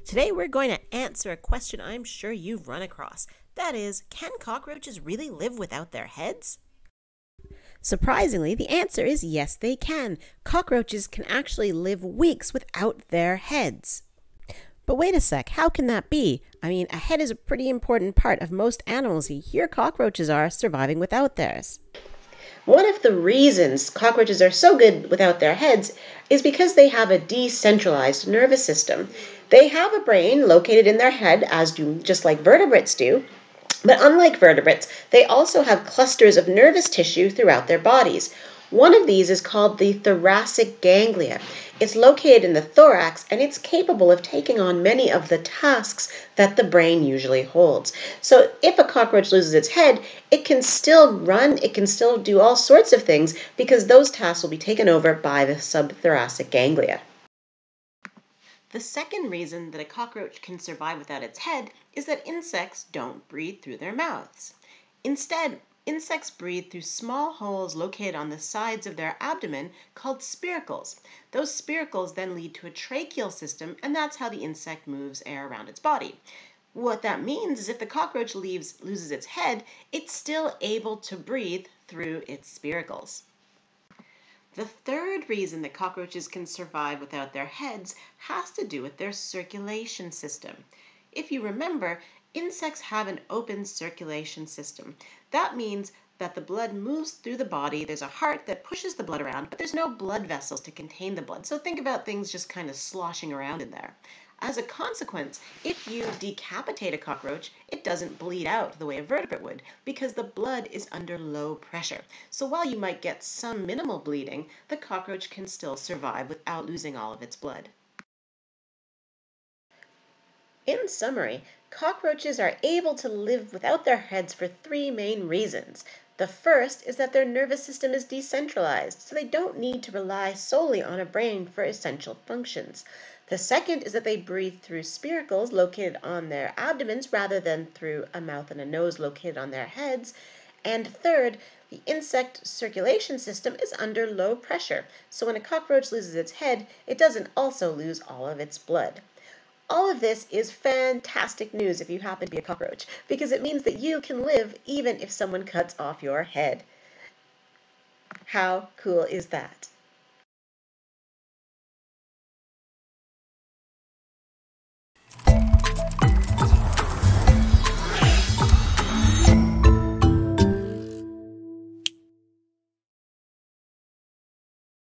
Today we're going to answer a question I'm sure you've run across. That is, can cockroaches really live without their heads? Surprisingly, the answer is yes, they can. Cockroaches can actually live weeks without their heads. But wait a sec, how can that be? I mean, a head is a pretty important part of most animals. Here cockroaches are surviving without theirs. One of the reasons cockroaches are so good without their heads is because they have a decentralized nervous system. They have a brain located in their head, just like vertebrates do, but unlike vertebrates, they also have clusters of nervous tissue throughout their bodies. One of these is called the thoracic ganglia. It's located in the thorax, and it's capable of taking on many of the tasks that the brain usually holds. So if a cockroach loses its head, it can still run, it can still do all sorts of things because those tasks will be taken over by the subthoracic ganglia. The second reason that a cockroach can survive without its head is that insects don't breathe through their mouths. Instead, insects breathe through small holes located on the sides of their abdomen called spiracles. Those spiracles then lead to a tracheal system, and that's how the insect moves air around its body. What that means is if the cockroach loses its head, it's still able to breathe through its spiracles. The third reason that cockroaches can survive without their heads has to do with their circulation system. If you remember, insects have an open circulation system. That means that the blood moves through the body. There's a heart that pushes the blood around, but there's no blood vessels to contain the blood. So think about things just kind of sloshing around in there. As a consequence, if you decapitate a cockroach, it doesn't bleed out the way a vertebrate would because the blood is under low pressure. So while you might get some minimal bleeding, the cockroach can still survive without losing all of its blood. In summary, cockroaches are able to live without their heads for three main reasons. The first is that their nervous system is decentralized, so they don't need to rely solely on a brain for essential functions. The second is that they breathe through spiracles located on their abdomens rather than through a mouth and a nose located on their heads. And third, the insect circulation system is under low pressure, so when a cockroach loses its head, it doesn't also lose all of its blood. All of this is fantastic news if you happen to be a cockroach, because it means that you can live even if someone cuts off your head. How cool is that?